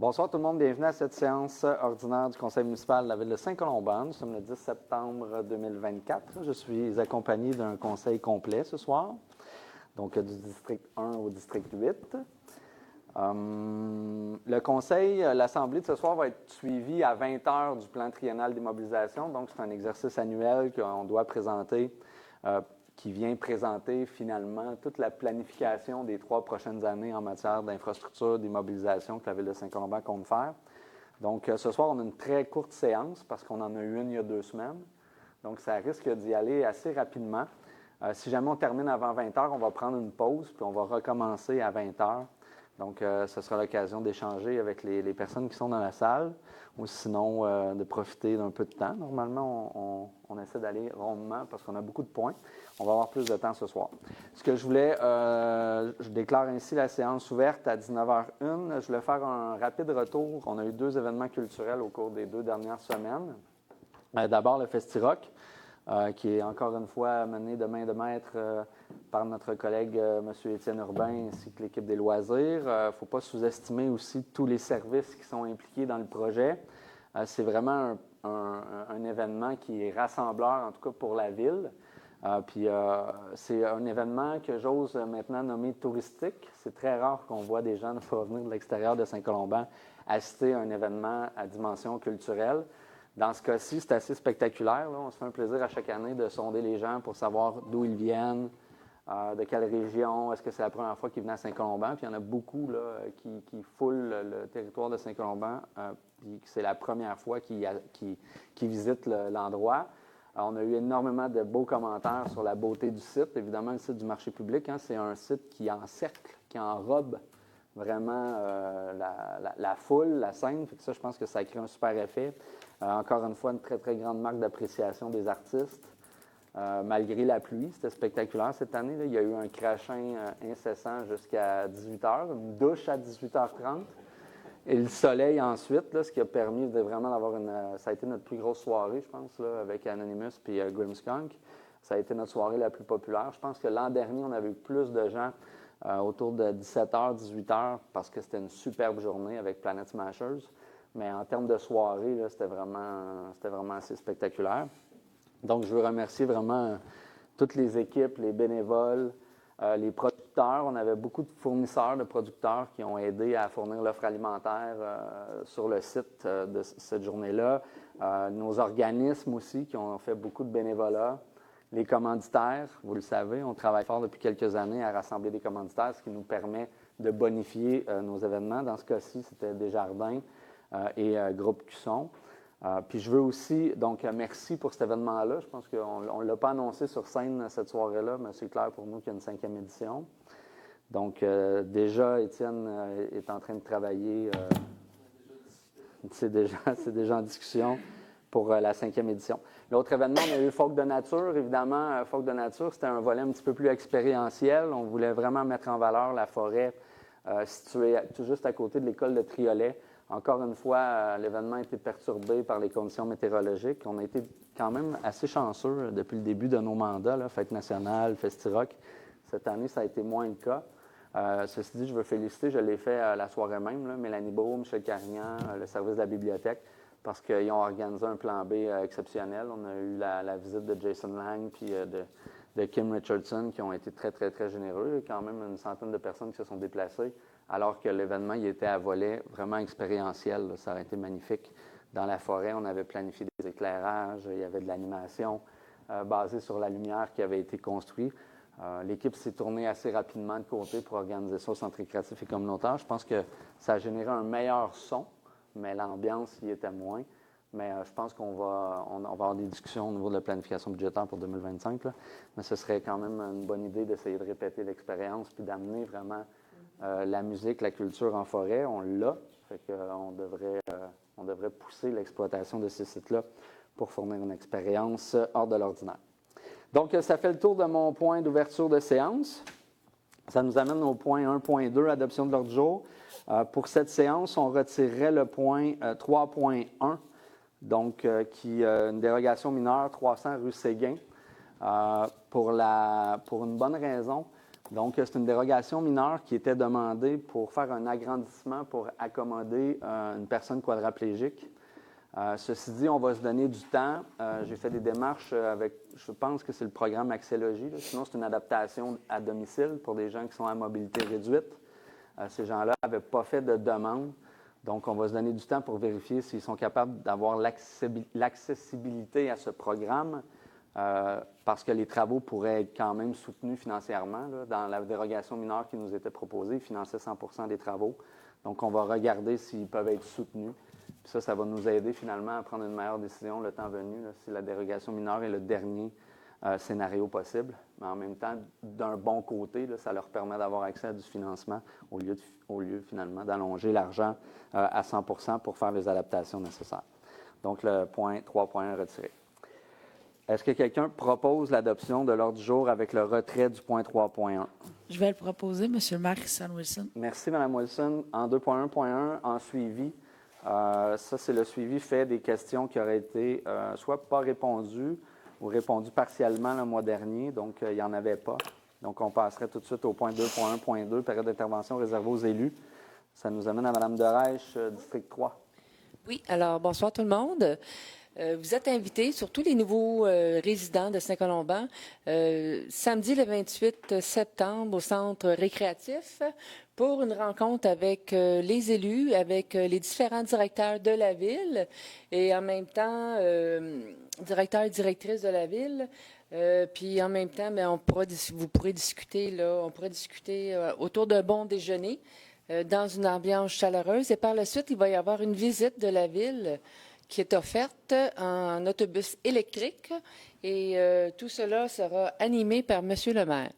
Bonsoir tout le monde, bienvenue à cette séance ordinaire du Conseil municipal de la Ville de Saint-Colomban. Nous sommes le 10 septembre 2024. Je suis accompagné d'un conseil complet ce soir, donc du district 1 au district 8. Le conseil, l'assemblée de ce soir va être suivie à 20 heures du plan triennal d'immobilisation. Donc, c'est un exercice annuel qu'on doit présenter, qui vient présenter finalement toute la planification des 3 prochaines années en matière d'infrastructure, d'immobilisation que la Ville de Saint-Colomban compte faire. Donc, ce soir, on a une très courte séance parce qu'on en a eu une il y a 2 semaines. Donc, ça risque d'y aller assez rapidement. Si jamais on termine avant 20 heures, on va prendre une pause puis on va recommencer à 20 heures. Donc, ce sera l'occasion d'échanger avec les personnes qui sont dans la salle ou sinon de profiter d'un peu de temps. Normalement, on essaie d'aller rondement parce qu'on a beaucoup de points. On va avoir plus de temps ce soir. Ce que je voulais, je déclare ainsi la séance ouverte à 19h01. Je voulais faire un rapide retour. On a eu 2 événements culturels au cours des 2 dernières semaines. D'abord, le Festi-Rock. Qui est encore une fois mené de main de maître par notre collègue M. Étienne Urbain ainsi que l'équipe des loisirs. Il ne faut pas sous-estimer aussi tous les services qui sont impliqués dans le projet. C'est vraiment un événement qui est rassembleur, en tout cas pour la ville. Puis c'est un événement que j'ose maintenant nommer touristique. C'est très rare qu'on voit des gens ne pas venir de l'extérieur de Saint-Colomban assister à un événement à dimension culturelle. Dans ce cas-ci, c'est assez spectaculaire. Là. On se fait un plaisir à chaque année de sonder les gens pour savoir d'où ils viennent, de quelle région, est-ce que c'est la première fois qu'ils venaient à Saint-Colomban. Puis il y en a beaucoup là, qui foulent le territoire de Saint-Colomban, puis c'est la première fois qu'ils visitent l'endroit. On a eu énormément de beaux commentaires sur la beauté du site. Évidemment, le site du marché public, c'est un site qui encercle, qui enrobe vraiment la foule, la scène. Fait que ça, je pense que ça crée un super effet. Encore une fois, une très, très grande marque d'appréciation des artistes. Malgré la pluie, c'était spectaculaire cette année. Là. Il y a eu un crachin incessant jusqu'à 18h, une douche à 18h30 et le soleil ensuite, là, ce qui a permis de vraiment d'avoir ça a été notre plus grosse soirée, je pense, là, avec Anonymous et Grimmskunk. Ça a été notre soirée la plus populaire. Je pense que l'an dernier, on avait eu plus de gens autour de 17h, 18h, parce que c'était une superbe journée avec Planet Smashers. Mais en termes de soirée, là, c'était vraiment assez spectaculaire. Donc, je veux remercier vraiment toutes les équipes, les bénévoles, les producteurs. On avait beaucoup de fournisseurs de producteurs qui ont aidé à fournir l'offre alimentaire sur le site de cette journée-là. Nos organismes aussi qui ont fait beaucoup de bénévolat. Les commanditaires, vous le savez, on travaille fort depuis quelques années à rassembler des commanditaires, ce qui nous permet de bonifier nos événements. Dans ce cas-ci, c'était Desjardins et Groupe Cusson. Puis je veux aussi, donc merci pour cet événement-là. Je pense qu'on ne l'a pas annoncé sur scène cette soirée-là, mais c'est clair pour nous qu'il y a une 5e édition. Donc déjà, Étienne est en train de travailler, c'est déjà en discussion pour la 5e édition. L'autre événement, on a eu Folk de nature. Évidemment, Folk de nature, c'était un volet un petit peu plus expérientiel. On voulait vraiment mettre en valeur la forêt située tout juste à côté de l'école de Triolet. Encore une fois, l'événement a été perturbé par les conditions météorologiques. On a été quand même assez chanceux depuis le début de nos mandats, là, Fête nationale, Festi-Rock. Cette année, ça a été moins le cas. Ceci dit, je veux féliciter, je l'ai fait la soirée même, là, Mélanie Beau, Michel Carignan, le service de la bibliothèque, parce qu'ils ont organisé un plan B exceptionnel. On a eu la visite de Jason Lang puis de Kim Richardson qui ont été très, très, très généreux. Il y a quand même une centaine de personnes qui se sont déplacées, alors que l'événement il était à volet vraiment expérientiel. Là. Ça aurait été magnifique. Dans la forêt, on avait planifié des éclairages, il y avait de l'animation basée sur la lumière qui avait été construite. L'équipe s'est tournée assez rapidement de côté pour organiser ça au Centre récréatif et communautaire. Je pense que ça a généré un meilleur son, mais l'ambiance y était moins. Mais je pense qu'on va avoir des discussions au niveau de la planification budgétaire pour 2025. Là. Mais ce serait quand même une bonne idée d'essayer de répéter l'expérience puis d'amener vraiment la musique, la culture en forêt. On l'a. Fait qu'on devrait pousser l'exploitation de ces sites-là pour fournir une expérience hors de l'ordinaire. Donc, ça fait le tour de mon point d'ouverture de séance. Ça nous amène au point 1.2, adoption de l'ordre du jour. Pour cette séance, on retirerait le point 3.1, donc une dérogation mineure 300 rue Séguin, pour une bonne raison. Donc, c'est une dérogation mineure qui était demandée pour faire un agrandissement pour accommoder une personne quadraplégique. Ceci dit, on va se donner du temps. J'ai fait des démarches avec, je pense que c'est le programme Axélogie. Sinon, c'est une adaptation à domicile pour des gens qui sont à mobilité réduite. Ces gens-là n'avaient pas fait de demande. Donc, on va se donner du temps pour vérifier s'ils sont capables d'avoir l'accessibilité à ce programme. Parce que les travaux pourraient être quand même soutenus financièrement. Là. Dans la dérogation mineure qui nous était proposée, ils finançaient 100% des travaux. Donc, on va regarder s'ils peuvent être soutenus. Puis ça va nous aider finalement à prendre une meilleure décision le temps venu, là, si la dérogation mineure est le dernier scénario possible. Mais en même temps, d'un bon côté, là, ça leur permet d'avoir accès à du financement au lieu finalement d'allonger l'argent à 100% pour faire les adaptations nécessaires. Donc, le point 3.1 retiré. Est-ce que quelqu'un propose l'adoption de l'ordre du jour avec le retrait du point 3.1? Je vais le proposer, M. le maire Christian Wilson. Merci, Mme Wilson. En 2.1.1, en suivi, ça, c'est le suivi fait des questions qui auraient été soit pas répondues ou répondues partiellement le mois dernier, donc il n'y en avait pas. Donc, on passerait tout de suite au point 2.1.2, période d'intervention réservée aux élus. Ça nous amène à Mme Derèche, district 3. Oui, alors bonsoir tout le monde. Vous êtes invités, surtout les nouveaux résidents de Saint-Colomban, samedi le 28 septembre au centre récréatif pour une rencontre avec les élus, avec les différents directeurs de la ville et en même temps directeurs et directrices de la ville. Puis en même temps, bien, vous pourrez discuter là, on pourrait discuter autour d'un bon déjeuner dans une ambiance chaleureuse. Et par la suite, il va y avoir une visite de la ville qui est offerte en autobus électrique et tout cela sera animé par M. le maire.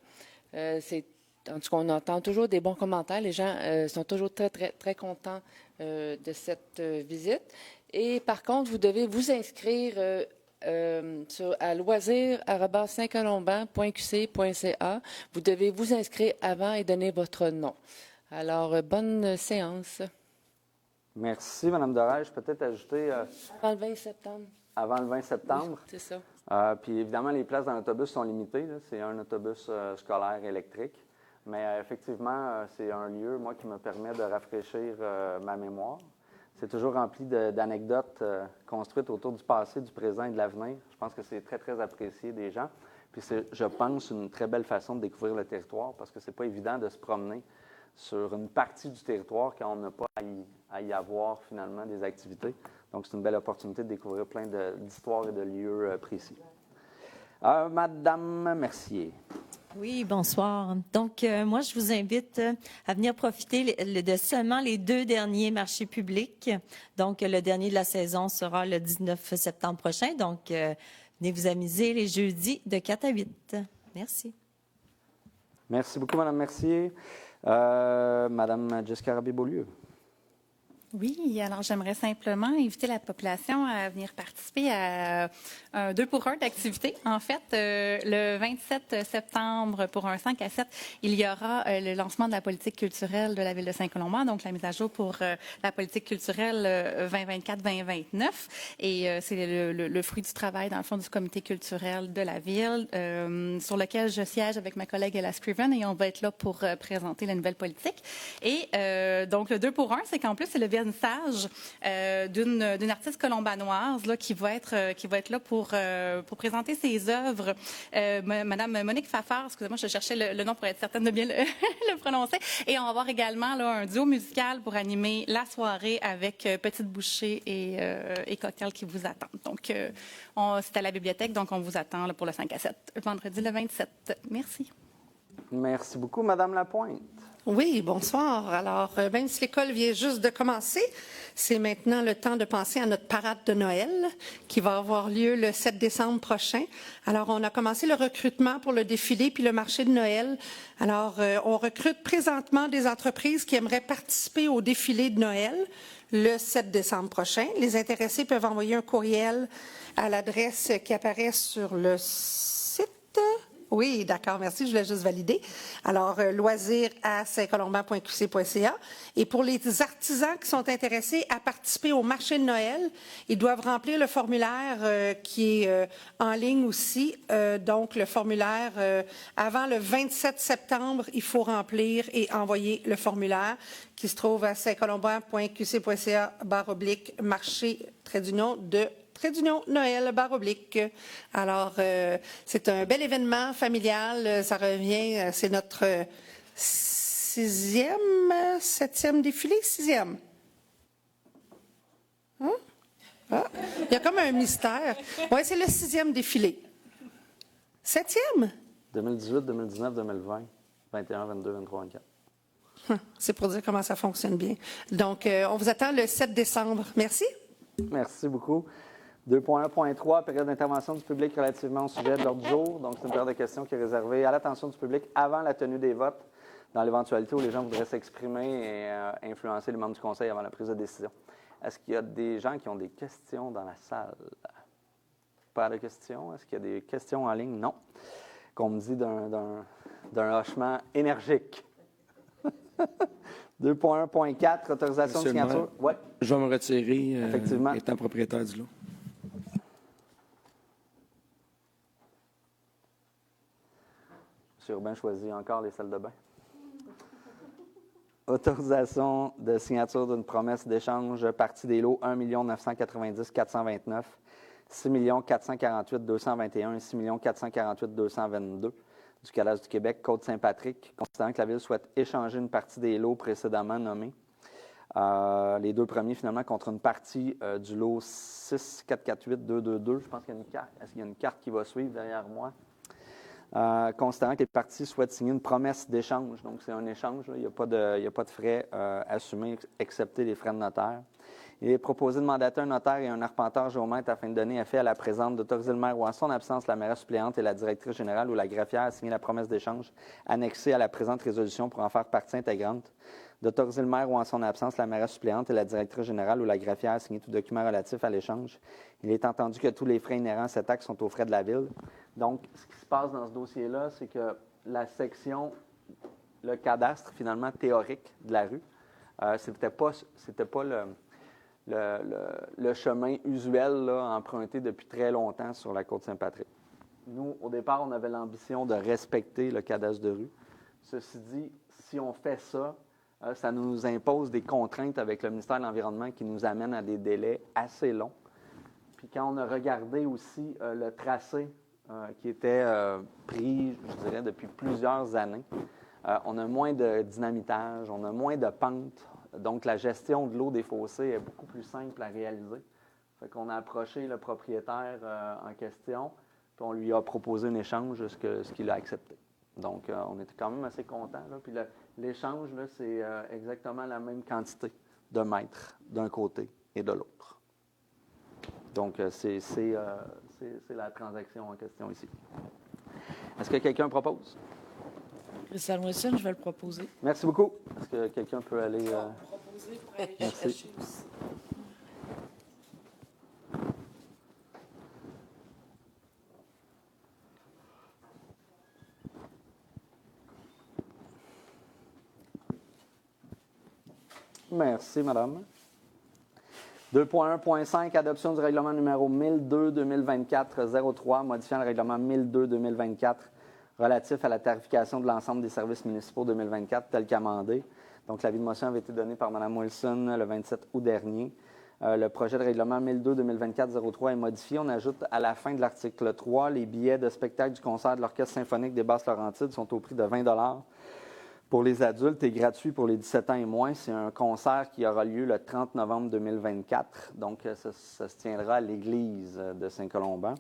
En tout cas, on entend toujours des bons commentaires. Les gens sont toujours très, très, très contents de cette visite. Et par contre, vous devez vous inscrire à loisirs@saintcolomban.qc.ca. Vous devez vous inscrire avant et donner votre nom. Alors, bonne séance. Merci, Mme Derèche. Peut-être ajouter... Avant le 20 septembre. Avant le 20 septembre? Oui, c'est ça. Puis évidemment, les places dans l'autobus sont limitées. C'est un autobus scolaire électrique. Mais effectivement, c'est un lieu, moi, qui me permet de rafraîchir ma mémoire. C'est toujours rempli d'anecdotes construites autour du passé, du présent et de l'avenir. Je pense que c'est très, très apprécié des gens. Puis c'est, je pense, une très belle façon de découvrir le territoire parce que c'est pas évident de se promener sur une partie du territoire quand on n'a pas à y avoir finalement des activités. Donc, c'est une belle opportunité de découvrir plein d'histoires et de lieux précis. Madame Mercier. Oui, bonsoir. Donc, moi, je vous invite à venir profiter de seulement les 2 derniers marchés publics. Donc, le dernier de la saison sera le 19 septembre prochain. Donc, venez vous amuser les jeudis de 4 à 8. Merci. Merci beaucoup, Mme Mercier. Madame Jessica Rabé-Beaulieu. Oui, alors j'aimerais simplement inviter la population à venir participer à un 2 pour 1 d'activité. En fait, le 27 septembre, pour un 5 à 7, il y aura le lancement de la politique culturelle de la Ville de Saint-Colomban, donc la mise à jour pour la politique culturelle 2024-2029. Et c'est le fruit du travail, dans le fond, du comité culturel de la Ville, sur lequel je siège avec ma collègue Ella Scriven, et on va être là pour présenter la nouvelle politique. Et donc, le 2 pour 1, c'est qu'en plus, c'est le vernissage d'une artiste colombanoise là, qui va être là pour présenter ses œuvres. Madame Monique Fafard, excusez-moi, je cherchais le nom pour être certaine de bien le prononcer. Et on va avoir également là, un duo musical pour animer la soirée avec Petite Bouchée et Cocktail qui vous attendent. Donc, c'est à la bibliothèque, donc on vous attend là, pour le 5 à 7, vendredi le 27. Merci. Merci beaucoup, Madame Lapointe. Oui, bonsoir. Alors, même si l'école vient juste de commencer, c'est maintenant le temps de penser à notre parade de Noël qui va avoir lieu le 7 décembre prochain. Alors, on a commencé le recrutement pour le défilé puis le marché de Noël. Alors, on recrute présentement des entreprises qui aimeraient participer au défilé de Noël le 7 décembre prochain. Les intéressés peuvent envoyer un courriel à l'adresse qui apparaît sur le site Oui, d'accord, merci. Je voulais juste valider. Alors, loisirs à saint-colomban.qc.ca. Et pour les artisans qui sont intéressés à participer au marché de Noël, ils doivent remplir le formulaire qui est en ligne aussi. Donc, le formulaire, avant le 27 septembre, il faut remplir et envoyer le formulaire qui se trouve à saint-colomban.qc.ca/marché Noël /. Alors, c'est un bel événement familial. Ça revient, c'est notre 7e défilé, 6e. Hein? Ah, il y a comme un mystère. Oui, c'est le 6e défilé. 7e? 2018, 2019, 2020, 21, 22, 23, 24. C'est pour dire comment ça fonctionne bien. Donc, on vous attend le 7 décembre. Merci. Merci beaucoup. 2.1.3, période d'intervention du public relativement au sujet de l'ordre du jour. Donc, c'est une période de questions qui est réservée à l'attention du public avant la tenue des votes, dans l'éventualité où les gens voudraient s'exprimer et influencer les membres du Conseil avant la prise de décision. Est-ce qu'il y a des gens qui ont des questions dans la salle? Pas de questions. Est-ce qu'il y a des questions en ligne? Non. Qu'on me dit d'un hochement énergique. 2.1.4, autorisation de signature. Oui. Je vais me retirer Effectivement. étant propriétaire du lot. M. Urbain choisit encore les salles de bain. Autorisation de signature d'une promesse d'échange partie des lots 1 990 429, 6 448 221 et 6 448 222 du Cadastre du Québec, Côte-Saint-Patrick, considérant que la Ville souhaite échanger une partie des lots précédemment nommés. Les deux premiers, finalement, contre une partie du lot 6448222. Je pense qu'il y a une carte. Est-ce qu'il y a une carte qui va suivre derrière moi? Considérant que les parties souhaitent signer une promesse d'échange. Donc, c'est un échange. Là. Il n'y a pas de frais assumés, excepté les frais de notaire. Il est proposé de mandater un notaire et un arpenteur géomètre afin de donner effet à la présente, d'autoriser le maire ou en son absence la mairesse suppléante et la directrice générale ou la greffière à signer la promesse d'échange annexée à la présente résolution pour en faire partie intégrante, d'autoriser le maire ou en son absence la mairesse suppléante et la directrice générale ou la greffière à signer tout document relatif à l'échange. Il est entendu que tous les frais inhérents à cet acte sont aux frais de la Ville. Donc, ce qui se passe dans ce dossier-là, c'est que la section, le cadastre finalement théorique de la rue, c'était pas le chemin usuel là, emprunté depuis très longtemps sur la Côte-Saint-Patrick. Nous, au départ, on avait l'ambition de respecter le cadastre de rue. Ceci dit, si on fait ça, ça nous impose des contraintes avec le ministère de l'Environnement qui nous amènent à des délais assez longs. Puis quand on a regardé aussi le tracé qui était pris, je dirais, depuis plusieurs années, on a moins de dynamitage, on a moins de pente. Donc, la gestion de l'eau des fossés est beaucoup plus simple à réaliser. Fait qu'on a approché le propriétaire en question, puis on lui a proposé un échange, ce qu'il a accepté. Donc, on était quand même assez contents. Puis l'échange, là, c'est exactement la même quantité de mètres d'un côté et de l'autre. Donc, c'est la transaction en question ici. Est-ce que quelqu'un propose? Christian Wilson, je vais le proposer. Merci beaucoup. Est-ce que quelqu'un peut aller... Proposer pour aller Merci. chercher aussi. Merci, madame. 2.1.5, adoption du règlement numéro 1002-2024-03, modifiant le règlement 1002-2024 relatif à la tarification de l'ensemble des services municipaux 2024 tel qu'amendé. Donc, l'avis de motion avait été donné par Mme Wilson le 27 août dernier. Le projet de règlement 1002-2024-03 est modifié. On ajoute à la fin de l'article 3, les billets de spectacle du concert de l'Orchestre symphonique des Basses-Laurentides sont au prix de 20 $ pour les adultes et gratuit pour les 17 ans et moins. C'est un concert qui aura lieu le 30 novembre 2024. Donc, ça se tiendra à l'église de Saint-Colomban.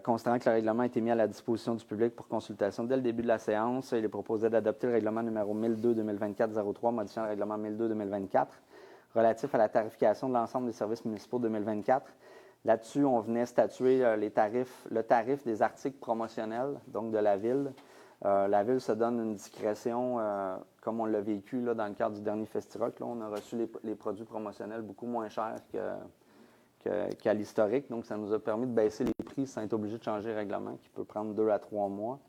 Considérant que le règlement a été mis à la disposition du public pour consultation dès le début de la séance, il est proposé d'adopter le règlement numéro 1002-2024-03, modifiant le règlement 1002-2024, relatif à la tarification de l'ensemble des services municipaux 2024. Là-dessus, on venait statuer le tarif des articles promotionnels, donc de la Ville. La Ville se donne une discrétion, comme on l'a vécu là, dans le cadre du dernier Festirock. Là, on a reçu les produits promotionnels beaucoup moins chers que qu'à l'historique. Donc, ça nous a permis de baisser les prix sans être obligé de changer le règlement, qui peut prendre 2 à 3 mois.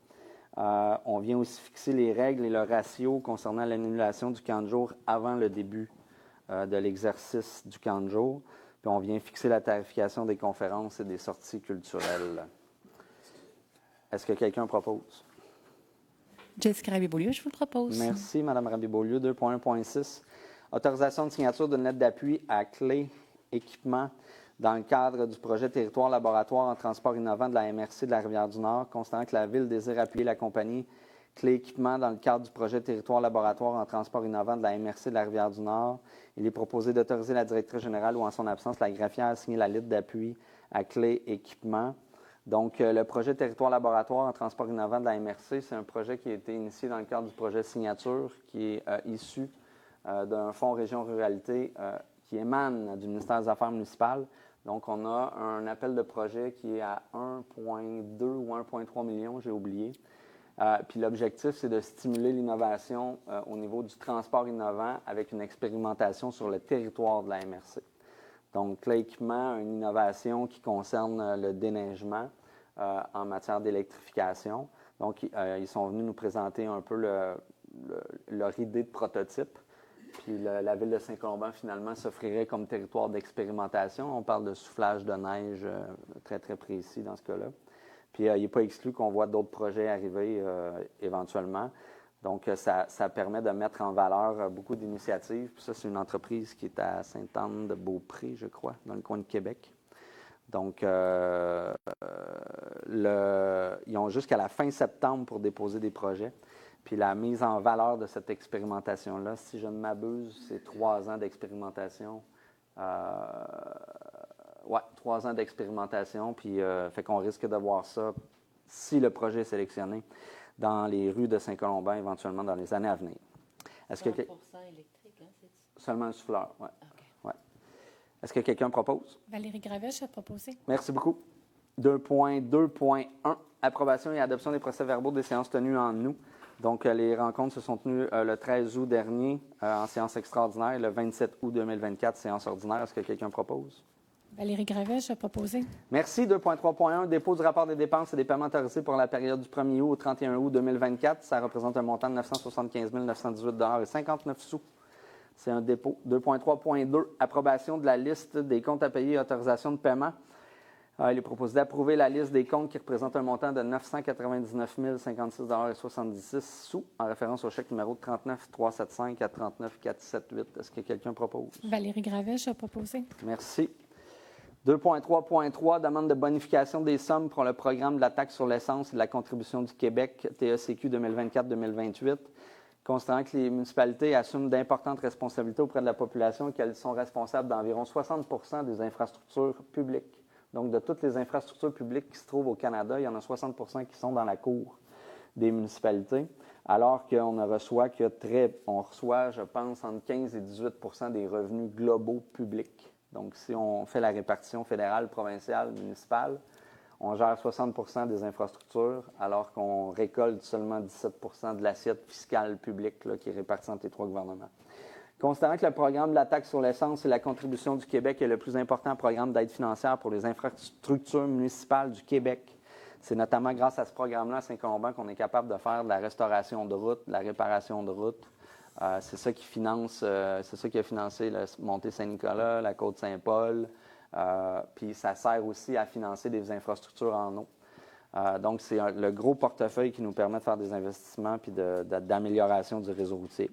On vient aussi fixer les règles et le ratio concernant l'annulation du camp de jour avant le début de l'exercice du camp de jour. Puis on vient fixer la tarification des conférences et des sorties culturelles. Est-ce que quelqu'un propose? Jessica Rabier-Beaulieu, je vous le propose. Merci, Mme Rabier-Beaulieu. 2.1.6. Autorisation de signature d'une lettre d'appui à Clé Équipement dans le cadre du projet Territoire Laboratoire en transport innovant de la MRC de la Rivière-du-Nord, constatant que la Ville désire appuyer la compagnie Clé Équipement dans le cadre du projet Territoire Laboratoire en transport innovant de la MRC de la Rivière-du-Nord. Il est proposé d'autoriser la directrice générale ou, en son absence, la greffière à signer la lettre d'appui à Clé Équipement. Donc, le projet Territoire Laboratoire en transport innovant de la MRC, c'est un projet qui a été initié dans le cadre du projet Signature, qui est issu d'un fonds Région Ruralité qui émane du ministère des Affaires municipales. Donc, on a un appel de projet qui est à 1,2 ou 1,3 million, j'ai oublié. Puis l'objectif, c'est de stimuler l'innovation au niveau du transport innovant avec une expérimentation sur le territoire de la MRC. Donc, l'équipement a une innovation qui concerne le déneigement en matière d'électrification. Donc, ils sont venus nous présenter un peu leur idée de prototype. Puis la ville de Saint-Colomban, finalement, s'offrirait comme territoire d'expérimentation. On parle de soufflage de neige très, très précis dans ce cas-là. Puis il n'est pas exclu qu'on voit d'autres projets arriver éventuellement. Donc, ça permet de mettre en valeur beaucoup d'initiatives. Puis ça, c'est une entreprise qui est à Sainte-Anne-de-Beaupré, je crois, dans le coin de Québec. Donc, ils ont jusqu'à la fin septembre pour déposer des projets. Puis la mise en valeur de cette expérimentation-là, si je ne m'abuse, c'est 3 ans d'expérimentation. 3 ans d'expérimentation. Puis, fait qu'on risque de voir ça, si le projet est sélectionné, dans les rues de Saint-Colomban, éventuellement dans les années à venir. Est-ce 100% électrique, hein, c'est ça? Seulement un souffleur, oui. OK. Ouais. Est-ce que quelqu'un propose? Valérie Gravèche a proposé. Merci beaucoup. 2.2.1, approbation et adoption des procès-verbaux des séances tenues en août. Donc, les rencontres se sont tenues le 13 août dernier en séance extraordinaire et le 27 août 2024, séance ordinaire. Est-ce que quelqu'un propose? Valérie Gravèche a proposé. Merci. 2.3.1, dépôt du rapport des dépenses et des paiements autorisés pour la période du 1er août au 31 août 2024. Ça représente un montant de 975 918,59 $. C'est un dépôt. 2.3.2, approbation de la liste des comptes à payer et autorisation de paiement. Il est proposé d'approuver la liste des comptes qui représente un montant de 999 056,76 $ en référence au chèque numéro 39 375 à 39 478. Est-ce que quelqu'un propose? Valérie Gravèche a proposé. Merci. 2.3.3, demande de bonification des sommes pour le programme de la taxe sur l'essence et de la contribution du Québec, TECQ 2024-2028. Constatant que les municipalités assument d'importantes responsabilités auprès de la population et qu'elles sont responsables d'environ 60 % des infrastructures publiques. Donc, de toutes les infrastructures publiques qui se trouvent au Canada, il y en a 60 % qui sont dans la cour des municipalités, alors qu'on reçoit, je pense, entre 15 et 18 % des revenus globaux publics. Donc, si on fait la répartition fédérale, provinciale, municipale, on gère 60 % des infrastructures, alors qu'on récolte seulement 17 % de l'assiette fiscale publique là, qui est répartie entre les 3 gouvernements. Considérant que le programme de la taxe sur l'essence et la contribution du Québec est le plus important programme d'aide financière pour les infrastructures municipales du Québec, c'est notamment grâce à ce programme-là à Saint-Colomban qu'on est capable de faire de la restauration de routes, de la réparation de routes. C'est ça qui a financé la montée Saint-Nicolas, la côte Saint-Paul. Puis ça sert aussi à financer des infrastructures en eau. Donc, c'est le gros portefeuille qui nous permet de faire des investissements puis d'amélioration du réseau routier.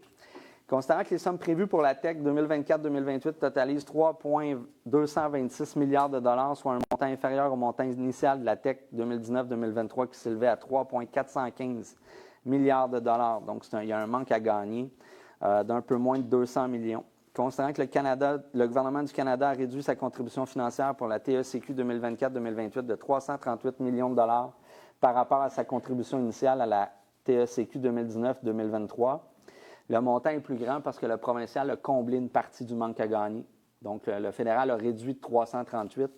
Considérant que les sommes prévues pour la TEC 2024-2028 totalisent 3,226 milliards de dollars, soit un montant inférieur au montant initial de la TEC 2019-2023 qui s'élevait à 3,415 milliards de dollars. Donc, il y a un manque à gagner d'un peu moins de 200 millions. Considérant que le gouvernement du Canada a réduit sa contribution financière pour la TECQ 2024-2028 de 338 millions de dollars par rapport à sa contribution initiale à la TECQ 2019-2023, le montant est plus grand parce que le provincial a comblé une partie du manque à gagner. Donc, le fédéral a réduit de 338.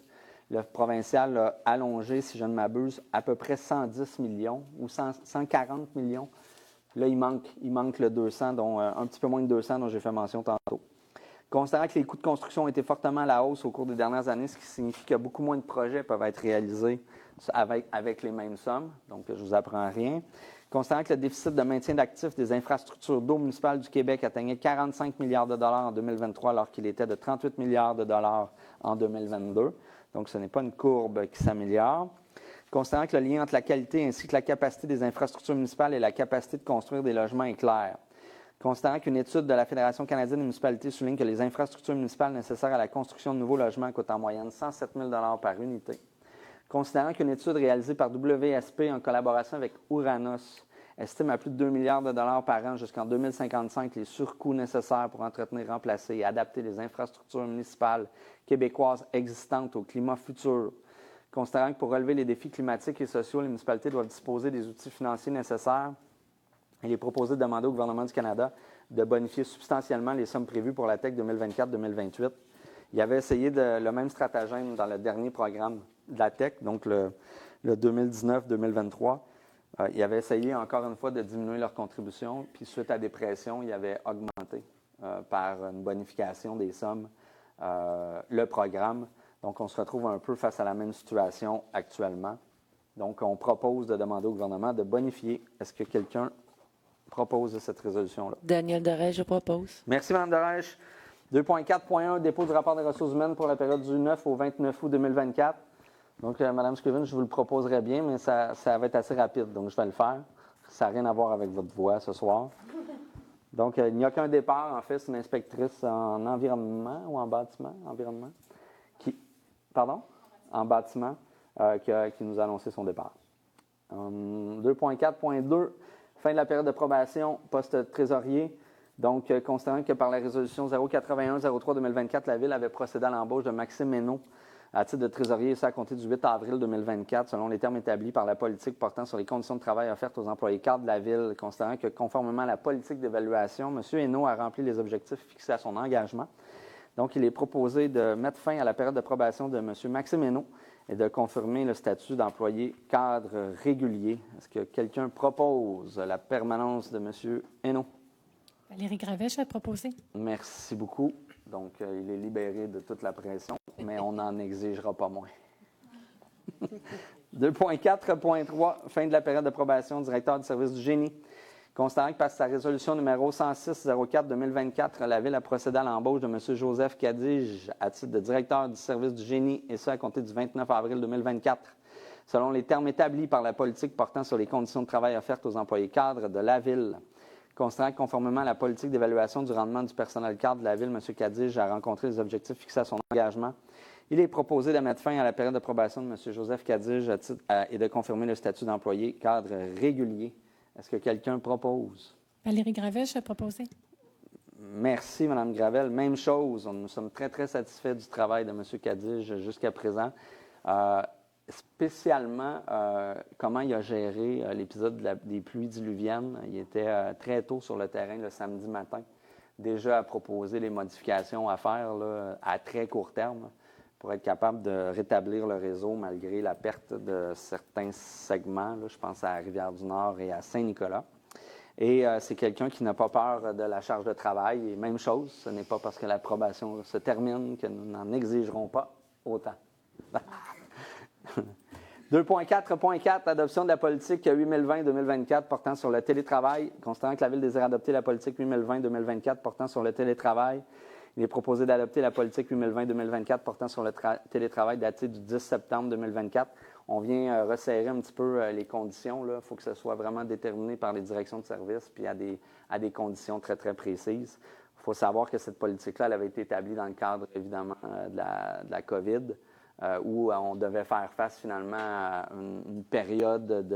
Le provincial a allongé, si je ne m'abuse, à peu près 110 millions ou 140 millions. Là, il manque le 200, un petit peu moins de 200 dont j'ai fait mention tantôt. Considérant que les coûts de construction ont été fortement à la hausse au cours des dernières années, ce qui signifie que beaucoup moins de projets peuvent être réalisés avec les mêmes sommes, donc je ne vous apprends rien. Considérant que le déficit de maintien d'actifs des infrastructures d'eau municipales du Québec atteignait 45 milliards de dollars en 2023, alors qu'il était de 38 milliards de dollars en 2022. Donc, ce n'est pas une courbe qui s'améliore. Considérant que le lien entre la qualité ainsi que la capacité des infrastructures municipales et la capacité de construire des logements est clair. Considérant qu'une étude de la Fédération canadienne des municipalités souligne que les infrastructures municipales nécessaires à la construction de nouveaux logements coûtent en moyenne 107 000 par unité. Considérant qu'une étude réalisée par WSP en collaboration avec Ouranos estime à plus de 2 milliards de dollars par an jusqu'en 2055 les surcoûts nécessaires pour entretenir, remplacer et adapter les infrastructures municipales québécoises existantes au climat futur. Considérant que pour relever les défis climatiques et sociaux, les municipalités doivent disposer des outils financiers nécessaires, il est proposé de demander au gouvernement du Canada de bonifier substantiellement les sommes prévues pour la TEC 2024-2028. Il avait essayé le même stratagème dans le dernier programme de la TEC, donc le 2019-2023. Il avait essayé encore une fois de diminuer leur contribution, puis suite à des pressions, il avait augmenté par une bonification des sommes le programme. Donc, on se retrouve un peu face à la même situation actuellement. Donc, on propose de demander au gouvernement de bonifier. Est-ce que quelqu'un propose cette résolution-là? Daniel Derèche, je propose. Merci, Mme Derèche. 2.4.1, dépôt du rapport des ressources humaines pour la période du 9 au 29 août 2024. Donc, Mme Scriven, je vous le proposerai bien, mais ça va être assez rapide, donc je vais le faire. Ça n'a rien à voir avec votre voix ce soir. Donc, il n'y a qu'un départ, en fait, c'est une inspectrice en environnement ou en bâtiment? Environnement? Pardon? En bâtiment, qui nous a annoncé son départ. 2.4.2, fin de la période de probation, poste trésorier. Donc, considérant que par la résolution 081-03-2024, la Ville avait procédé à l'embauche de Maxime Hainaut à titre de trésorier, et ça à compter du 8 avril 2024, selon les termes établis par la politique portant sur les conditions de travail offertes aux employés cadres de la Ville. Considérant que, conformément à la politique d'évaluation, M. Hainaut a rempli les objectifs fixés à son engagement. Donc, il est proposé de mettre fin à la période de probation de M. Maxime Hainaut et de confirmer le statut d'employé cadre régulier. Est-ce que quelqu'un propose la permanence de M. Hainaut? Valérie Gravet, je vais proposer. Merci beaucoup. Donc, il est libéré de toute la pression, mais on n'en exigera pas moins. 2.4.3, fin de la période de probation, directeur du service du génie. Considérant que par sa résolution numéro 106-04-2024, la Ville a procédé à l'embauche de M. Joseph Kadige à titre de directeur du service du génie, et ça à compter du 29 avril 2024, selon les termes établis par la politique portant sur les conditions de travail offertes aux employés cadres de la Ville. Considérant que, conformément à la politique d'évaluation du rendement du personnel cadre de la Ville, M. Kadige a rencontré les objectifs fixés à son engagement. Il est proposé de mettre fin à la période de probation de M. Joseph Kadige et de confirmer le statut d'employé cadre régulier. Est-ce que quelqu'un propose? Valérie Gravet, je vais proposer. Merci, Mme Gravel. Même chose. Nous sommes très, très satisfaits du travail de M. Kadige jusqu'à présent. Spécialement, comment il a géré l'épisode des pluies diluviennes. Il était très tôt sur le terrain le samedi matin, déjà à proposer les modifications à faire là, à très court terme pour être capable de rétablir le réseau malgré la perte de certains segments. Là, je pense à Rivière-du-Nord et à Saint-Nicolas. Et c'est quelqu'un qui n'a pas peur de la charge de travail. Et même chose, ce n'est pas parce que l'approbation se termine que nous n'en exigerons pas autant. 2.4.4, adoption de la politique 8020-2024 portant sur le télétravail. Considérant que la Ville désire adopter la politique 8020-2024 portant sur le télétravail, il est proposé d'adopter la politique 8020-2024 portant sur le télétravail datée du 10 septembre 2024. On vient resserrer un petit peu les conditions. Il faut que ce soit vraiment déterminé par les directions de service puis à des conditions très, très précises. Il faut savoir que cette politique-là, elle avait été établie dans le cadre, évidemment, de la COVID, où on devait faire face, finalement, à une période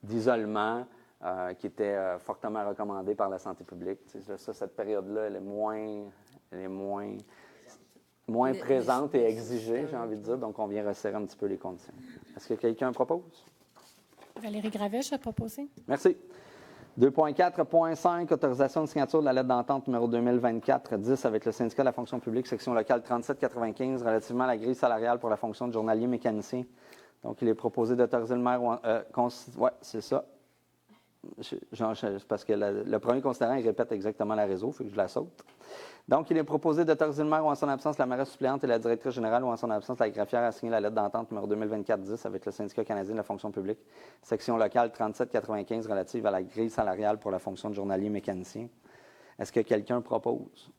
d'isolement qui était fortement recommandée par la santé publique. Cette période-là, elle est moins présente et exigée, j'ai envie de dire. Donc, on vient resserrer un petit peu les conditions. Est-ce que quelqu'un propose? Valérie Gravet, je vais proposer. Merci. 2.4.5, autorisation de signature de la lettre d'entente numéro 2024-10 avec le syndicat de la fonction publique, section locale 3795, relativement à la grille salariale pour la fonction de journalier mécanicien. Donc, il est proposé d'autoriser le maire... oui, c'est ça. C'est parce que le premier considérant, il répète exactement la réseau, il faut que je la saute. Donc, il est proposé d'autoriser le maire ou en son absence la mairesse suppléante et la directrice générale ou en son absence la greffière à signer la lettre d'entente numéro 2024-10 avec le syndicat canadien de la fonction publique, section locale 3795 relative à la grille salariale pour la fonction de journalier mécanicien. Est-ce que quelqu'un propose?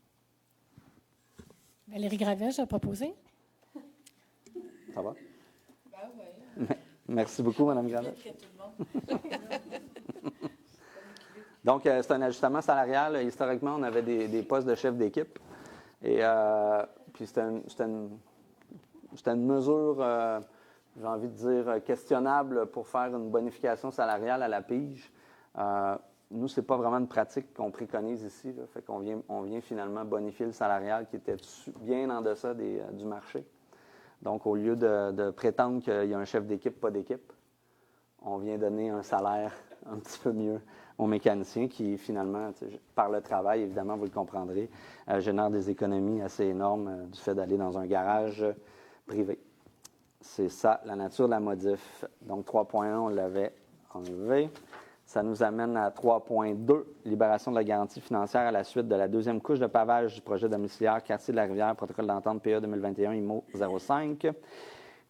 Valérie Gravèche a proposé. Ça va? Merci beaucoup, Mme Gravèche. Donc, c'est un ajustement salarial. Historiquement, on avait des postes de chef d'équipe. Et puis, c'était une mesure, j'ai envie de dire, questionnable pour faire une bonification salariale à la pige. Nous, ce n'est pas vraiment une pratique qu'on préconise ici. Là. Fait qu'on vient finalement bonifier le salarial qui était bien en deçà du marché. Donc, au lieu de prétendre qu'il y a un chef d'équipe, pas d'équipe, on vient donner un salaire un petit peu mieux aux mécaniciens qui, finalement, par le travail, évidemment, vous le comprendrez, génèrent des économies assez énormes du fait d'aller dans un garage privé. C'est ça, la nature de la modif. Donc, 3.1, on l'avait enlevé. Ça nous amène à 3.2, libération de la garantie financière à la suite de la deuxième couche de pavage du projet domiciliaire Quartier de la Rivière, protocole d'entente PA 2021, IMO 05.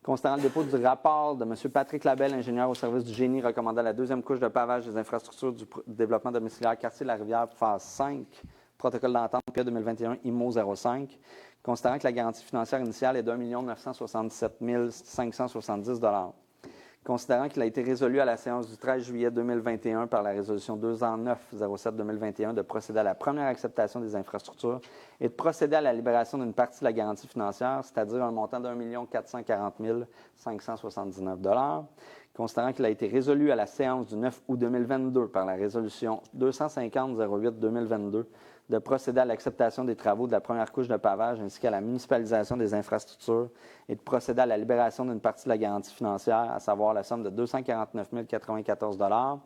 Considérant le dépôt du rapport de M. Patrick Labelle, ingénieur au service du génie, recommandant la deuxième couche de pavage des infrastructures du développement domiciliaire Quartier de la Rivière, phase 5, protocole d'entente PA 2021, IMO 05. Considérant que la garantie financière initiale est de 1 977 570 $. Considérant qu'il a été résolu à la séance du 13 juillet 2021 par la résolution 209-07-2021 de procéder à la première acceptation des infrastructures et de procéder à la libération d'une partie de la garantie financière, c'est-à-dire un montant de 1 440 579 $. Considérant qu'il a été résolu à la séance du 9 août 2022 par la résolution 250-08-2022 de procéder à l'acceptation des travaux de la première couche de pavage ainsi qu'à la municipalisation des infrastructures et de procéder à la libération d'une partie de la garantie financière, à savoir la somme de 249 094 $.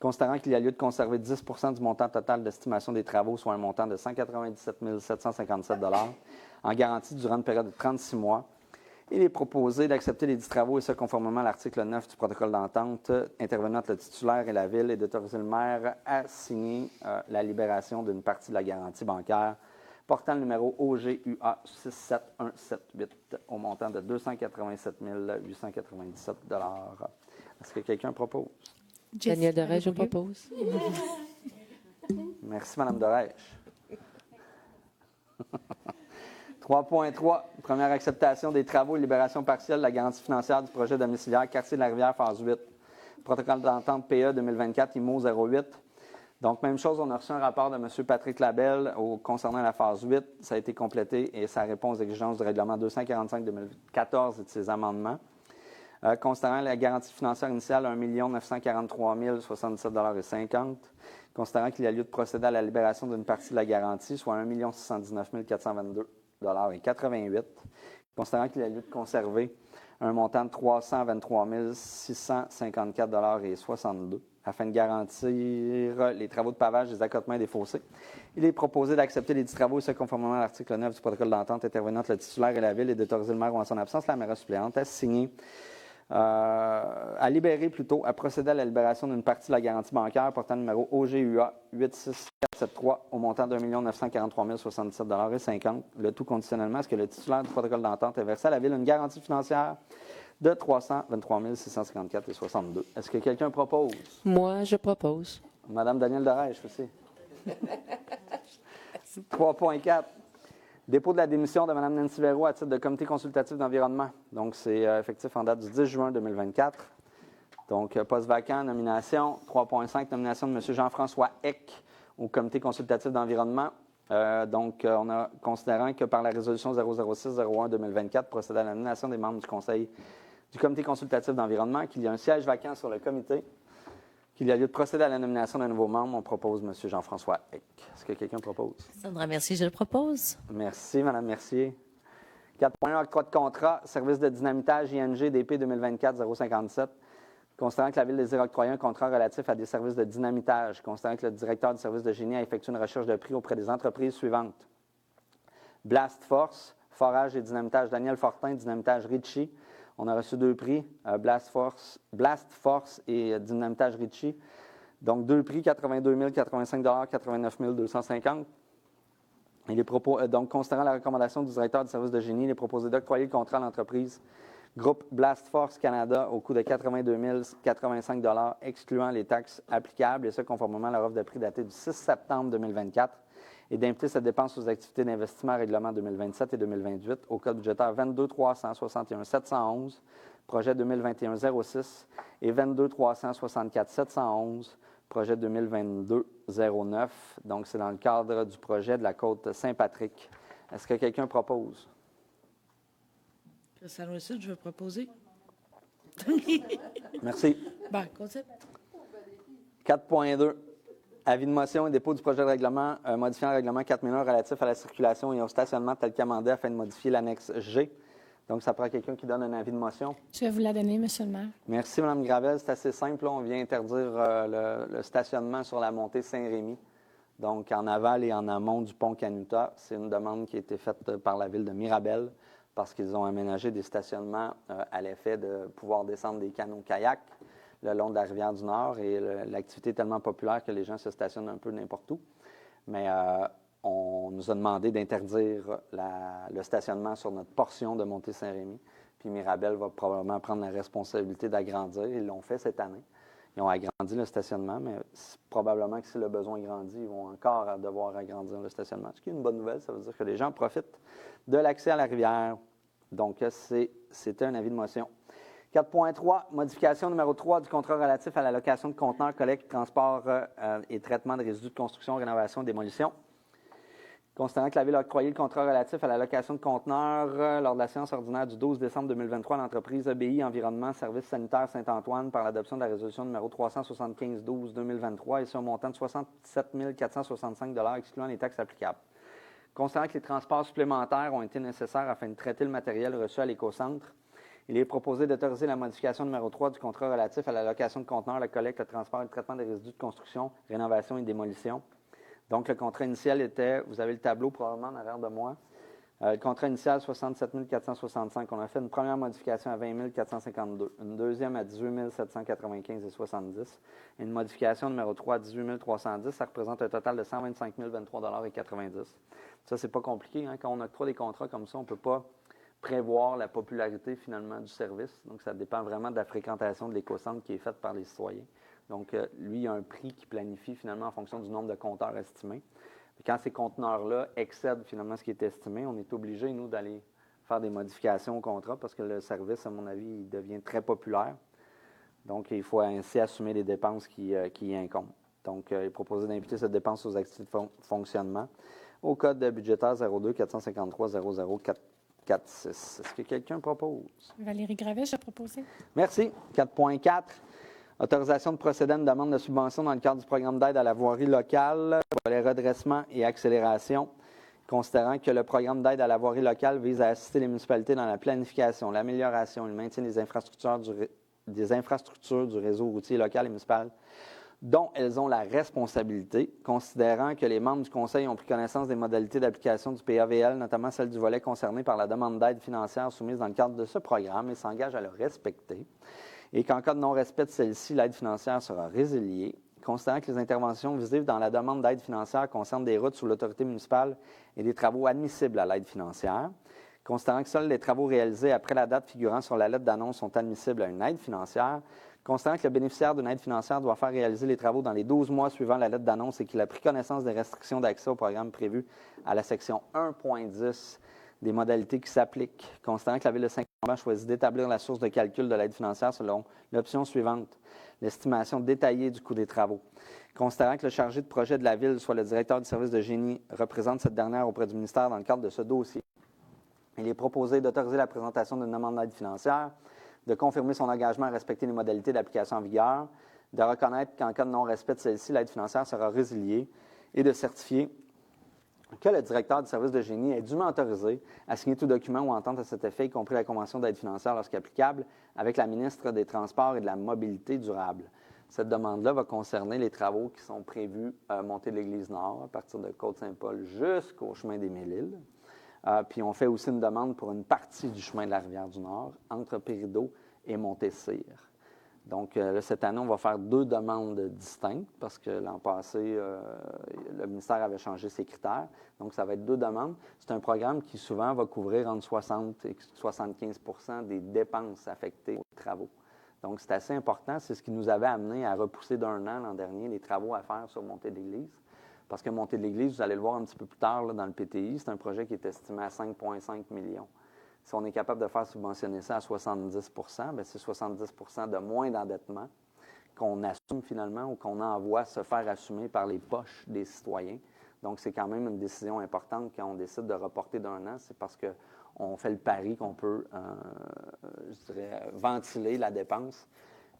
Considérant qu'il y a lieu de conserver 10 du montant total d'estimation des travaux, soit un montant de 197 757 $, en garantie durant une période de 36 mois, il est proposé d'accepter les 10 travaux, et ce, conformément à l'article 9 du protocole d'entente intervenant entre le titulaire et la Ville, et d'autoriser le maire à signer la libération d'une partie de la garantie bancaire portant le numéro OGUA 67178 au montant de 287 897 $. Est-ce que quelqu'un propose? Daniel Dorèche, je propose. Merci, Mme Dorèche. 3.3, première acceptation des travaux et libération partielle de la garantie financière du projet domiciliaire Quartier de la Rivière, phase 8. Protocole d'entente PA 2024, IMO 08. Donc, même chose, on a reçu un rapport de M. Patrick Labelle concernant la phase 8. Ça a été complété et ça répond aux exigences du règlement 245-2014 et de ses amendements. Considérant la garantie financière initiale, 1 943 077,50 $. Considérant qu'il y a lieu de procéder à la libération d'une partie de la garantie, soit 1 619 422 $88. Considérant qu'il y a lieu de conserver un montant de 323 654 $62 afin de garantir les travaux de pavage des accotements et des fossés. Il est proposé d'accepter les 10 travaux, et ce, conformément à l'article 9 du protocole d'entente intervenant entre le titulaire et la Ville, et d'autoriser le maire ou en son absence la mairesse suppléante à signer, à libérer plutôt, à procéder à la libération d'une partie de la garantie bancaire portant le numéro OGUA 86473 au montant de 1 943 077,50 $, le tout conditionnellement à ce que le titulaire du protocole d'entente ait versé à la Ville une garantie financière de 323 654,62 $. Est-ce que quelqu'un propose? Moi, je propose. Madame Danielle Dorèche aussi. 3.4. Dépôt de la démission de Mme Nancy Verreau à titre de comité consultatif d'environnement. Donc, c'est effectif en date du 10 juin 2024. Donc, poste vacant, nomination. 3.5, nomination de M. Jean-François Eck au comité consultatif d'environnement. On a, considérant que par la résolution 006-01-2024, procédé à la nomination des membres du conseil du comité consultatif d'environnement, qu'il y a un siège vacant sur le comité, qu'il y a lieu de procéder à la nomination d'un nouveau membre, on propose M. Jean-François Eck. Est-ce que quelqu'un propose? Sandra Mercier, je le propose. Merci, Mme Mercier. 4.1, octroi de contrat, service de dynamitage ING DP 2024-057. Considérant que la Ville désire octroyer un contrat relatif à des services de dynamitage, considérant que le directeur du service de génie a effectué une recherche de prix auprès des entreprises suivantes. Blast Force, forage et dynamitage Daniel Fortin, dynamitage Ritchie. On a reçu 2 prix, Blast Force et dynamitage Ritchie, Donc, deux prix, 82 085 89 250. Donc, considérant la recommandation du directeur du service de génie, il est proposé d'octroyer le contrat à l'entreprise Groupe Blast Force Canada au coût de 82 085 excluant les taxes applicables, et ce, conformément à leur offre de prix datée du 6 septembre 2024, et d'imputer cette dépense aux activités d'investissement règlement 2027 et 2028 au code budgétaire 22 361 711, projet 2021-06, et 22 364 711, projet 2022-09. Donc, c'est dans le cadre du projet de la côte Saint-Patrick. Est-ce que quelqu'un propose? Christian Wilson, je veux proposer. Merci. Ben, concept. 4.2. Avis de motion et dépôt du projet de règlement modifiant le règlement 4001 relatif à la circulation et au stationnement tel qu'amendé afin de modifier l'annexe G. Donc, ça prend quelqu'un qui donne un avis de motion. Je vais vous la donner, M. le maire. Merci, Mme Gravel. C'est assez simple. Là. On vient interdire le stationnement sur la montée Saint-Rémy. Donc, en aval et en amont du pont Canuta. C'est une demande qui a été faite par la ville de Mirabel parce qu'ils ont aménagé des stationnements à l'effet de pouvoir descendre des canots-kayaks le long de la rivière du Nord. Et l'activité est tellement populaire que les gens se stationnent un peu n'importe où. Mais on nous a demandé d'interdire le stationnement sur notre portion de montée Saint-Rémy. Puis Mirabel va probablement prendre la responsabilité d'agrandir. Ils l'ont fait cette année. Ils ont agrandi le stationnement, mais probablement que si le besoin grandit, ils vont encore devoir agrandir le stationnement. Ce qui est une bonne nouvelle, ça veut dire que les gens profitent de l'accès à la rivière. Donc, c'était un avis de motion. 4.3, modification numéro 3 du contrat relatif à la location de conteneurs, collecte, transport et traitement de résidus de construction, rénovation et démolition. Considérant que la Ville a octroyé le contrat relatif à la location de conteneurs lors de la séance ordinaire du 12 décembre 2023 à l'entreprise EBI Environnement Services sanitaires Saint-Antoine par l'adoption de la résolution numéro 375-12-2023 et sur un montant de 67 465 excluant les taxes applicables. Considérant que les transports supplémentaires ont été nécessaires afin de traiter le matériel reçu à l'écocentre, il est proposé d'autoriser la modification numéro 3 du contrat relatif à la location de conteneurs, la collecte, le transport et le traitement des résidus de construction, rénovation et démolition. Donc, le contrat initial était, vous avez le tableau probablement en arrière de moi, le contrat initial, 67 465. On a fait une première modification à 20 452, une deuxième à 18 795 et 70, et une modification numéro 3 à 18 310. Ça représente un total de 125 023 et 90. Ça, c'est pas compliqué. Hein? Quand on octroie des contrats comme ça, on ne peut pas prévoir la popularité finalement du service. Donc, ça dépend vraiment de la fréquentation de l'écocentre qui est faite par les citoyens. Donc, lui, il y a un prix qui planifie finalement en fonction du nombre de compteurs estimés. Puis quand ces conteneurs-là excèdent finalement ce qui est estimé, on est obligé, nous, d'aller faire des modifications au contrat parce que le service, à mon avis, il devient très populaire. Donc, il faut ainsi assumer les dépenses qui y incombent. Donc, il est proposé d'imputer cette dépense aux activités de fonctionnement au code budgétaire 02 453 00 446. Est-ce que quelqu'un propose? Valérie Gravet, je vais proposer. Merci. 4.4. Autorisation de procéder à une demande de subvention dans le cadre du programme d'aide à la voirie locale pour les redressements et accélération, considérant que le programme d'aide à la voirie locale vise à assister les municipalités dans la planification, l'amélioration et le maintien des infrastructures du réseau routier local et municipal dont elles ont la responsabilité, considérant que les membres du Conseil ont pris connaissance des modalités d'application du PAVL, notamment celle du volet concerné par la demande d'aide financière soumise dans le cadre de ce programme et s'engagent à le respecter. Et qu'en cas de non-respect de celle-ci, l'aide financière sera résiliée, considérant que les interventions visibles dans la demande d'aide financière concernent des routes sous l'autorité municipale et des travaux admissibles à l'aide financière, considérant que seuls les travaux réalisés après la date figurant sur la lettre d'annonce sont admissibles à une aide financière, considérant que le bénéficiaire d'une aide financière doit faire réaliser les travaux dans les 12 mois suivant la lettre d'annonce et qu'il a pris connaissance des restrictions d'accès au programme prévues à la section 1.10 des modalités qui s'appliquent, considérant que la Ville de Saint-Colomban a choisi d'établir la source de calcul de l'aide financière selon l'option suivante, l'estimation détaillée du coût des travaux. Considérant que le chargé de projet de la Ville, soit le directeur du service de génie, représente cette dernière auprès du ministère dans le cadre de ce dossier, il est proposé d'autoriser la présentation d'une demande d'aide financière, de confirmer son engagement à respecter les modalités d'application en vigueur, de reconnaître qu'en cas de non-respect de celle-ci, l'aide financière sera résiliée et de certifier que le directeur du service de génie est dûment autorisé à signer tout document ou entente à cet effet, y compris la convention d'aide financière lorsqu'applicable, avec la ministre des Transports et de la Mobilité durable. Cette demande-là va concerner les travaux qui sont prévus à montée de l'Église-Nord, à partir de Côte-Saint-Paul jusqu'au chemin des Mille-Îles. Puis on fait aussi une demande pour une partie du chemin de la Rivière-du-Nord, entre Pérideau et Montessir. Donc, là, cette année, on va faire 2 demandes distinctes parce que l'an passé, le ministère avait changé ses critères. Donc, ça va être 2 demandes. C'est un programme qui souvent va couvrir entre 60 et 75 des dépenses affectées aux travaux. Donc, c'est assez important. C'est ce qui nous avait amené à repousser d'1 an l'an dernier les travaux à faire sur Montée de l'Église. Parce que Montée de l'Église, vous allez le voir un petit peu plus tard là, dans le PTI, c'est un projet qui est estimé à 5,5 millions. Si on est capable de faire subventionner ça à 70 bien, c'est 70 de moins d'endettement qu'on assume finalement ou qu'on envoie se faire assumer par les poches des citoyens. Donc, c'est quand même une décision importante quand on décide de reporter d'1 an. C'est parce qu'on fait le pari qu'on peut, ventiler la dépense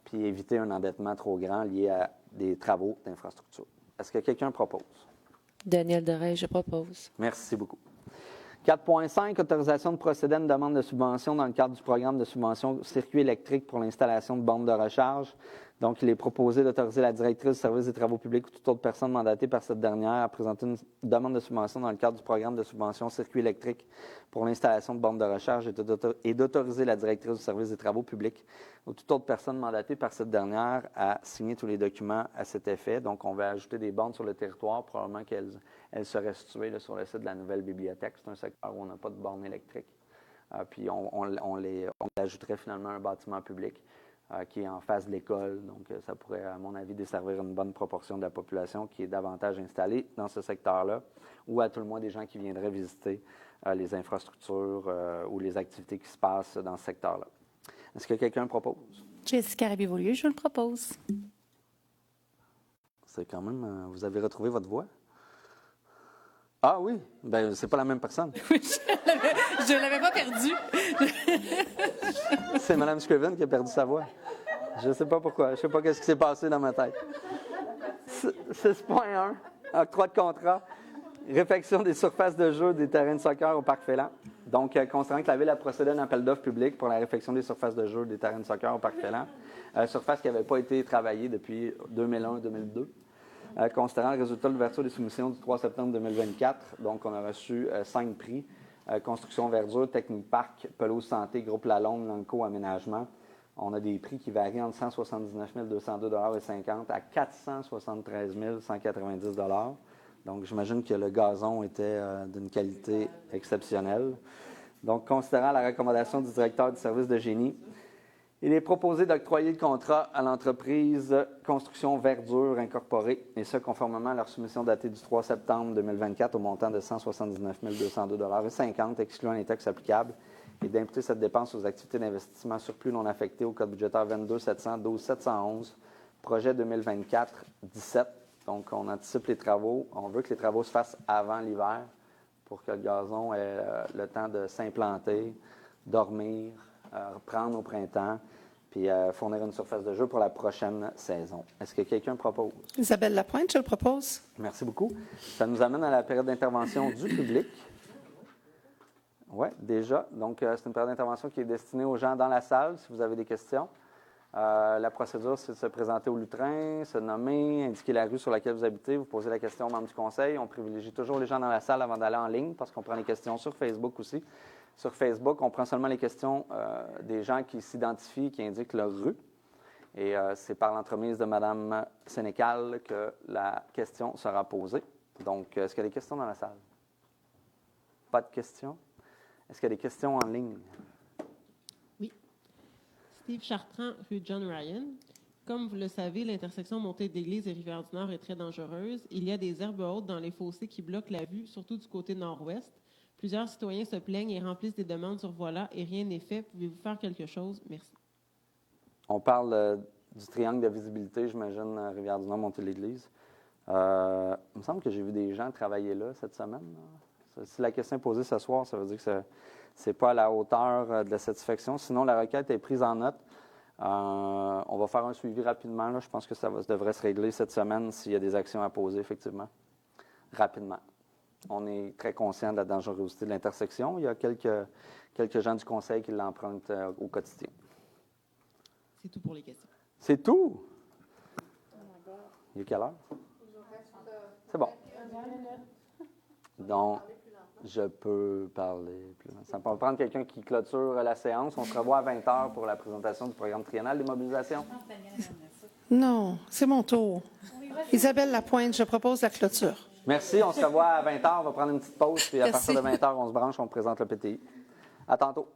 puis éviter un endettement trop grand lié à des travaux d'infrastructure. Est-ce que quelqu'un propose? Daniel Deray, je propose. Merci beaucoup. 4.5, autorisation de procéder à une demande de subvention dans le cadre du programme de subvention circuit électrique pour l'installation de bornes de recharge. Donc, il est proposé d'autoriser la directrice du service des travaux publics ou toute autre personne mandatée par cette dernière à présenter une demande de subvention dans le cadre du programme de subvention circuit électrique pour l'installation de bornes de recharge et d'autoriser la directrice du service des travaux publics ou toute autre personne mandatée par cette dernière à signer tous les documents à cet effet. Donc, on va ajouter des bornes sur le territoire, probablement qu'elles seraient situées là, sur le site de la nouvelle bibliothèque. C'est un secteur où on n'a pas de bornes électriques. Puis, on ajouterait finalement un bâtiment public qui est en face de l'école. Donc, ça pourrait, à mon avis, desservir une bonne proportion de la population qui est davantage installée dans ce secteur-là, ou à tout le moins des gens qui viendraient visiter les infrastructures ou les activités qui se passent dans ce secteur-là. Est-ce que quelqu'un propose? Jessica Rabier-Beaulieu, je le propose. C'est quand même... vous avez retrouvé votre voix? Ah oui? Bien, c'est pas la même personne. Oui, je ne l'avais pas perdu. C'est Mme Scriven qui a perdu sa voix. Je ne sais pas pourquoi. Je ne sais pas ce qui s'est passé dans ma tête. 6.1, octroi de contrat, réfection des surfaces de jeu des terrains de soccer au Parc Félan. Donc, considérant que la Ville a procédé à un appel d'offres public pour la réfection des surfaces de jeu des terrains de soccer au Parc Félan, surface qui n'avait pas été travaillée depuis 2001-2002. Considérant le résultat de l'ouverture des soumissions du 3 septembre 2024, donc on a reçu 5 prix. Construction Verdure, Technique Parc, Pelouse Santé, Groupe Lalonde, Lanco Aménagement. On a des prix qui varient entre 179 202,50 $ à 473 190 $. Donc, j'imagine que le gazon était d'une qualité exceptionnelle. Donc, considérant la recommandation du directeur du service de génie, il est proposé d'octroyer le contrat à l'entreprise Construction Verdure Incorporée, et ce, conformément à leur soumission datée du 3 septembre 2024 au montant de 179 202,50 $, excluant les taxes applicables, et d'imputer cette dépense aux activités d'investissement surplus non affectées au code budgétaire 22 712 711, projet 2024-17. Donc, on anticipe les travaux. On veut que les travaux se fassent avant l'hiver pour que le gazon ait le temps de s'implanter, dormir, reprendre au printemps, puis fournir une surface de jeu pour la prochaine saison. Est-ce que quelqu'un propose? Isabelle Lapointe, je le propose. Merci beaucoup. Ça nous amène à la période d'intervention du public. Oui, déjà. Donc, c'est une période d'intervention qui est destinée aux gens dans la salle, si vous avez des questions. La procédure, c'est de se présenter au lutrin, se nommer, indiquer la rue sur laquelle vous habitez, vous posez la question aux membres du conseil. On privilégie toujours les gens dans la salle avant d'aller en ligne parce qu'on prend les questions sur Facebook aussi. Sur Facebook, on prend seulement les questions des gens qui s'identifient, qui indiquent leur rue. Et c'est par l'entremise de Mme Sénécal que la question sera posée. Donc, est-ce qu'il y a des questions dans la salle? Pas de questions? Est-ce qu'il y a des questions en ligne? Oui. Steve Chartrand, rue John Ryan. Comme vous le savez, l'intersection Montée d'Église et Rivière-du-Nord est très dangereuse. Il y a des herbes hautes dans les fossés qui bloquent la vue, surtout du côté nord-ouest. Plusieurs citoyens se plaignent et remplissent des demandes sur Voilà et rien n'est fait. Pouvez-vous faire quelque chose? Merci. On parle du triangle de visibilité, j'imagine, Rivière-du-Nord, Montée de l'Église. Il me semble que j'ai vu des gens travailler là cette semaine. Si la question est posée ce soir, ça veut dire que ce n'est pas à la hauteur de la satisfaction. Sinon, la requête est prise en note. On va faire un suivi rapidement. Là. Je pense que ça devrait se régler cette semaine s'il y a des actions à poser, effectivement, rapidement. On est très conscient de la dangerosité de l'intersection. Il y a quelques gens du conseil qui l'empruntent au quotidien. C'est tout pour les questions. C'est tout? Il est quelle heure? C'est bon. Donc, Je peux parler. Ça peut prendre quelqu'un qui clôture la séance. On se revoit à 20h pour la présentation du programme triennal des mobilisations. Non, c'est mon tour. Isabelle Lapointe, je propose la clôture. Merci. On se revoit à 20h. On va prendre une petite pause. Puis à Merci. partir de 20h, on se branche. On présente le PTI. À tantôt.